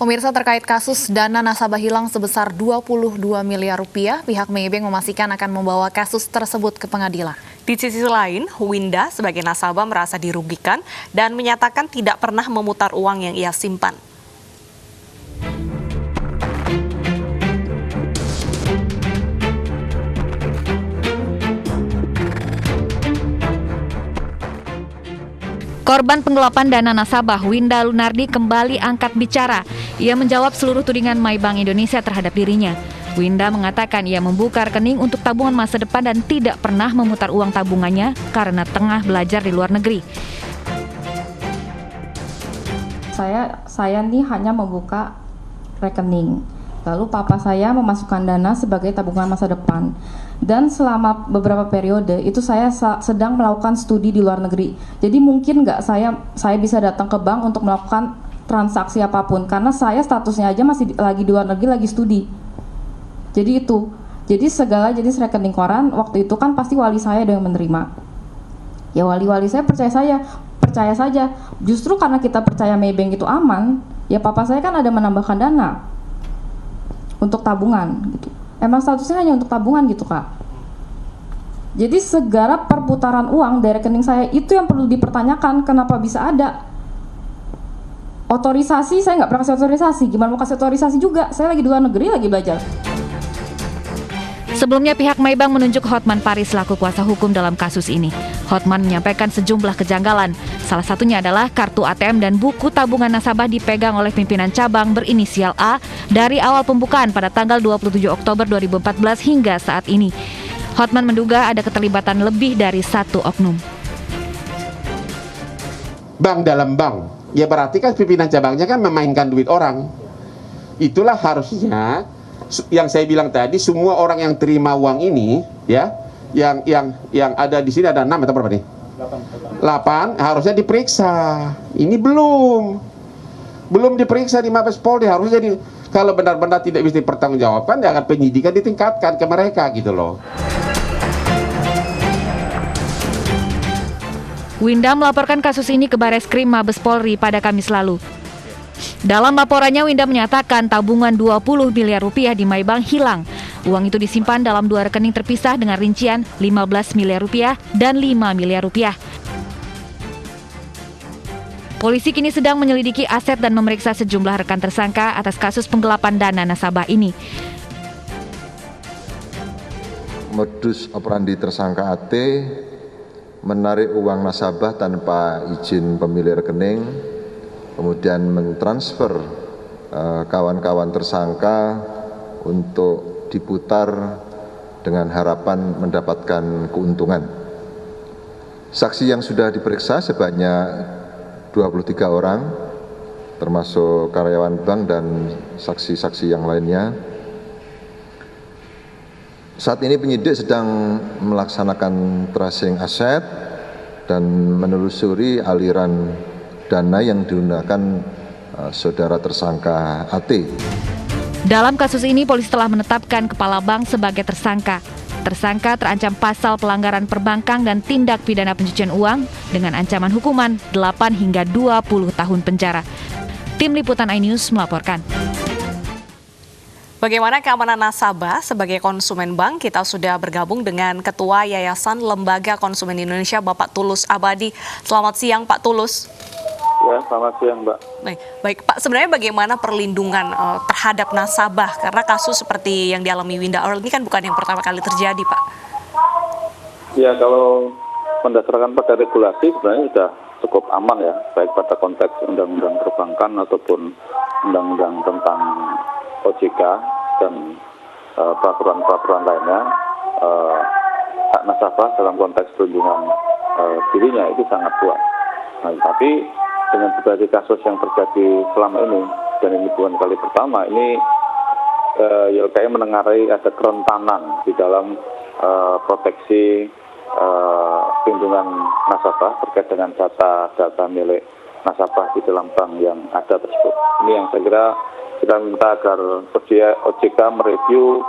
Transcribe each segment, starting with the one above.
Pemirsa, terkait kasus dana nasabah hilang sebesar 22 miliar rupiah, pihak Maybank memastikan akan membawa kasus tersebut ke pengadilan. Di sisi lain, Winda sebagai nasabah merasa dirugikan dan menyatakan tidak pernah memutar uang yang ia simpan. Korban penggelapan dana nasabah, Winda Lunardi, kembali angkat bicara. Ia menjawab seluruh tudingan Maybank Indonesia terhadap dirinya. Winda mengatakan ia membuka rekening untuk tabungan masa depan dan tidak pernah memutar uang tabungannya karena tengah belajar di luar negeri. Saya nih hanya membuka rekening. Lalu papa saya memasukkan dana sebagai tabungan masa depan. Dan selama beberapa periode itu saya sedang melakukan studi di luar negeri. Jadi mungkin nggak saya bisa datang ke bank untuk melakukan transaksi apapun. Karena saya statusnya aja masih lagi di luar negeri, lagi studi. Jadi itu. Jadi segala jenis rekening koran waktu itu kan pasti wali saya ada yang menerima. Ya wali-wali saya percaya saja. Justru karena kita percaya Maybank itu aman, ya papa saya kan ada menambahkan dana untuk tabungan gitu. Emang statusnya hanya untuk tabungan gitu, Kak. Jadi segala perputaran uang dari rekening saya itu yang perlu dipertanyakan, kenapa bisa ada otorisasi. Saya nggak pernah kasih otorisasi. Gimana mau kasih otorisasi juga? Saya lagi di luar negeri, lagi belajar. Sebelumnya pihak Maybank menunjuk Hotman Paris selaku kuasa hukum dalam kasus ini. Hotman menyampaikan sejumlah kejanggalan. Salah satunya adalah kartu ATM dan buku tabungan nasabah dipegang oleh pimpinan cabang berinisial A dari awal pembukaan pada tanggal 27 Oktober 2014 hingga saat ini. Hotman menduga ada keterlibatan lebih dari satu oknum. Bank dalam bank, ya berarti kan pimpinan cabangnya kan memainkan duit orang. Itulah harusnya yang saya bilang tadi, semua orang yang terima uang ini, ya, yang ada di sini ada 6 atau berapa nih? 8 harusnya diperiksa. Ini belum diperiksa di Mabes Polri. Harusnya kalau benar-benar tidak bisa dipertanggungjawabkan, ya akan penyidikan ditingkatkan ke mereka gitu loh. Winda melaporkan kasus ini ke Bareskrim Mabes Polri pada Kamis lalu. Dalam laporannya, Winda menyatakan tabungan 20 miliar rupiah di Maybank hilang. Uang itu disimpan dalam 2 rekening terpisah dengan rincian 15 miliar rupiah dan 5 miliar rupiah. Polisi kini sedang menyelidiki aset dan memeriksa sejumlah rekan tersangka atas kasus penggelapan dana nasabah ini. Modus operandi tersangka AT menarik uang nasabah tanpa izin pemilik rekening, kemudian mentransfer kawan-kawan tersangka untuk diputar dengan harapan mendapatkan keuntungan. Saksi yang sudah diperiksa sebanyak 23 orang, termasuk karyawan bank dan saksi-saksi yang lainnya. Saat ini penyidik sedang melaksanakan tracing aset dan menelusuri aliran dana yang digunakan saudara tersangka AT. Dalam kasus ini, polisi telah menetapkan kepala bank sebagai tersangka. Tersangka terancam pasal pelanggaran perbankan dan tindak pidana pencucian uang dengan ancaman hukuman 8 hingga 20 tahun penjara. Tim Liputan iNews melaporkan. Bagaimana keamanan nasabah sebagai konsumen bank? Kita sudah bergabung dengan Ketua Yayasan Lembaga Konsumen Indonesia, Bapak Tulus Abadi. Selamat siang, Pak Tulus. Ya, selamat siang, Mbak. Baik, Pak. Sebenarnya bagaimana perlindungan terhadap nasabah? Karena kasus seperti yang dialami Winda Earl ini kan bukan yang pertama kali terjadi, Pak. Ya, kalau berdasarkan pada regulasi sebenarnya sudah cukup aman ya, baik pada konteks undang-undang perbankan ataupun undang-undang tentang OJK dan peraturan-peraturan lainnya. Hak nasabah dalam konteks perlindungan dirinya itu sangat kuat. Nah, tapi dengan berbagai kasus yang terjadi selama ini, dan ini bukan kali pertama, ini YLKI menengarai ada kerentanan di dalam proteksi perlindungan nasabah terkait dengan data milik nasabah di dalam bank yang ada tersebut. Ini yang saya kira kita minta agar OJK mereview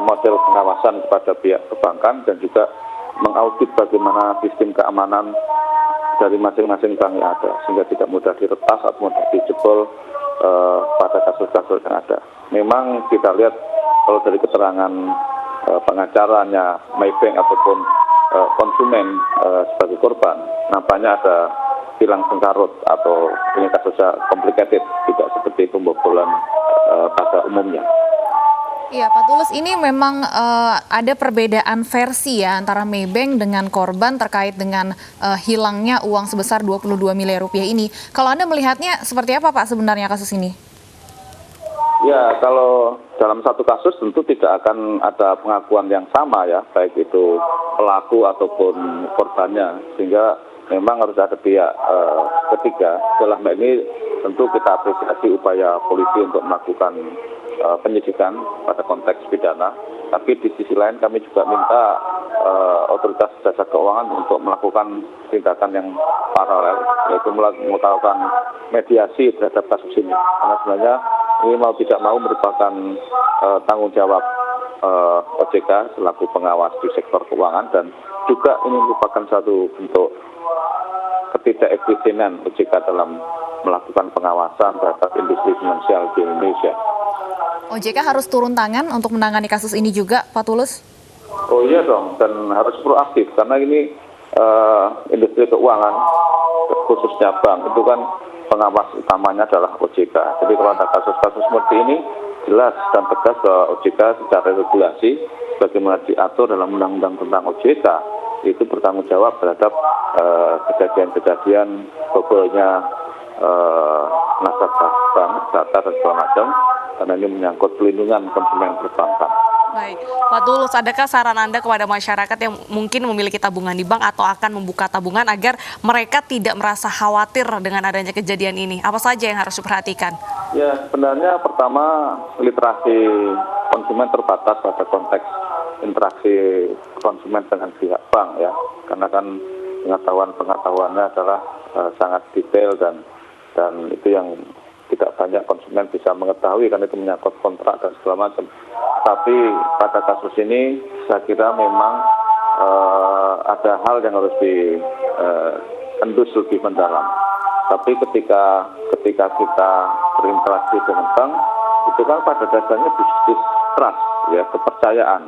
model pengawasan kepada pihak perbankan dan juga mengaudit bagaimana sistem keamanan dari masing-masing bank yang ada, sehingga tidak mudah diretas atau mudah dijebol pada kasus-kasus yang ada. Memang kita lihat kalau dari keterangan pengacaranya Maybank ataupun konsumen sebagai korban, nampaknya ada hilang sengkarut atau ini kasusnya complicated, tidak seperti pembobolan pada umumnya. Iya, Pak Tulus, ini memang ada perbedaan versi ya antara Maybank dengan korban terkait dengan hilangnya uang sebesar 22 miliar rupiah ini. Kalau Anda melihatnya seperti apa, Pak, sebenarnya kasus ini? Ya, kalau dalam satu kasus tentu tidak akan ada pengakuan yang sama ya, baik itu pelaku ataupun korbannya, sehingga memang harus ada pihak ketiga. Dalam hal ini tentu kita apresiasi upaya polisi untuk melakukan penyidikan pada konteks pidana, tapi di sisi lain kami juga minta otoritas jasa keuangan untuk melakukan tindakan yang paralel, yaitu melakukan mediasi terhadap kasus ini. Karena sebenarnya ini mau tidak mau merupakan tanggung jawab OJK selaku pengawas di sektor keuangan, dan juga ini merupakan satu bentuk ketidakefisienan OJK dalam melakukan pengawasan terhadap industri finansial di Indonesia. OJK harus turun tangan untuk menangani kasus ini juga, Pak Tulus? Oh iya dong, dan harus proaktif karena ini industri keuangan, khususnya bank, itu kan pengawas utamanya adalah OJK. Jadi kalau ada kasus-kasus seperti ini, jelas dan tegas bahwa OJK secara regulasi, bagaimana diatur dalam undang-undang tentang OJK, itu bertanggung jawab terhadap kejadian-kejadian bobolnya nasabah bank, data dan segala macam, karena ini menyangkut pelindungan konsumen perbankan. Baik, Pak Tulus, adakah saran Anda kepada masyarakat yang mungkin memiliki tabungan di bank atau akan membuka tabungan agar mereka tidak merasa khawatir dengan adanya kejadian ini? Apa saja yang harus diperhatikan? Ya, sebenarnya pertama literasi konsumen terbatas pada konteks interaksi konsumen dengan pihak bank ya, karena kan pengetahuannya adalah sangat detail dan itu yang tidak banyak konsumen bisa mengetahui karena itu menyangkut kontrak dan segala macam. Tapi pada kasus ini saya kira memang ada hal yang harus diendus lebih mendalam. Tapi ketika kita berinteraksi dengan bank, itu kan pada dasarnya bisnis trust ya, kepercayaan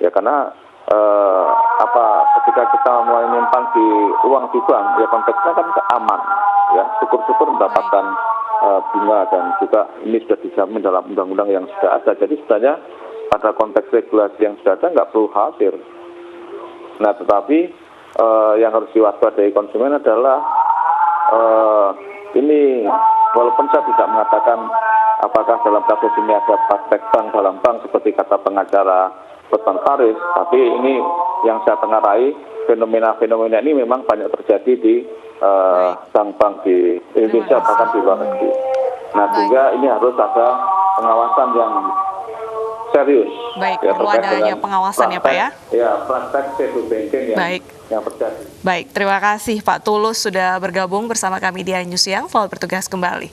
ya, karena ketika kita menyimpan uang di bank ya, konteksnya kan aman ya, syukur-syukur mendapatkan bunga, dan juga ini sudah dijamin dalam undang-undang yang sudah ada. Jadi sebenarnya pada konteks regulasi yang sudah ada nggak perlu khawatir. Nah, tetapi yang harus diwaspadai konsumen adalah ini, walaupun saya tidak mengatakan apakah dalam kasus ini ada praktek bank dalam bank seperti kata pengacara Hotman Paris, tapi ini yang saya tengarai, fenomena-fenomena ini memang banyak terjadi di bank-bank di Indonesia, bahkan di luar negeri. Nah, sehingga ini harus ada pengawasan yang serius. Baik, ya, perlu adanya pengawasan ya, Pak ya? Ya, praktek shadow banking yang terjadi. Baik, terima kasih Pak Tulus sudah bergabung bersama kami di News Siang. Selamat bertugas kembali.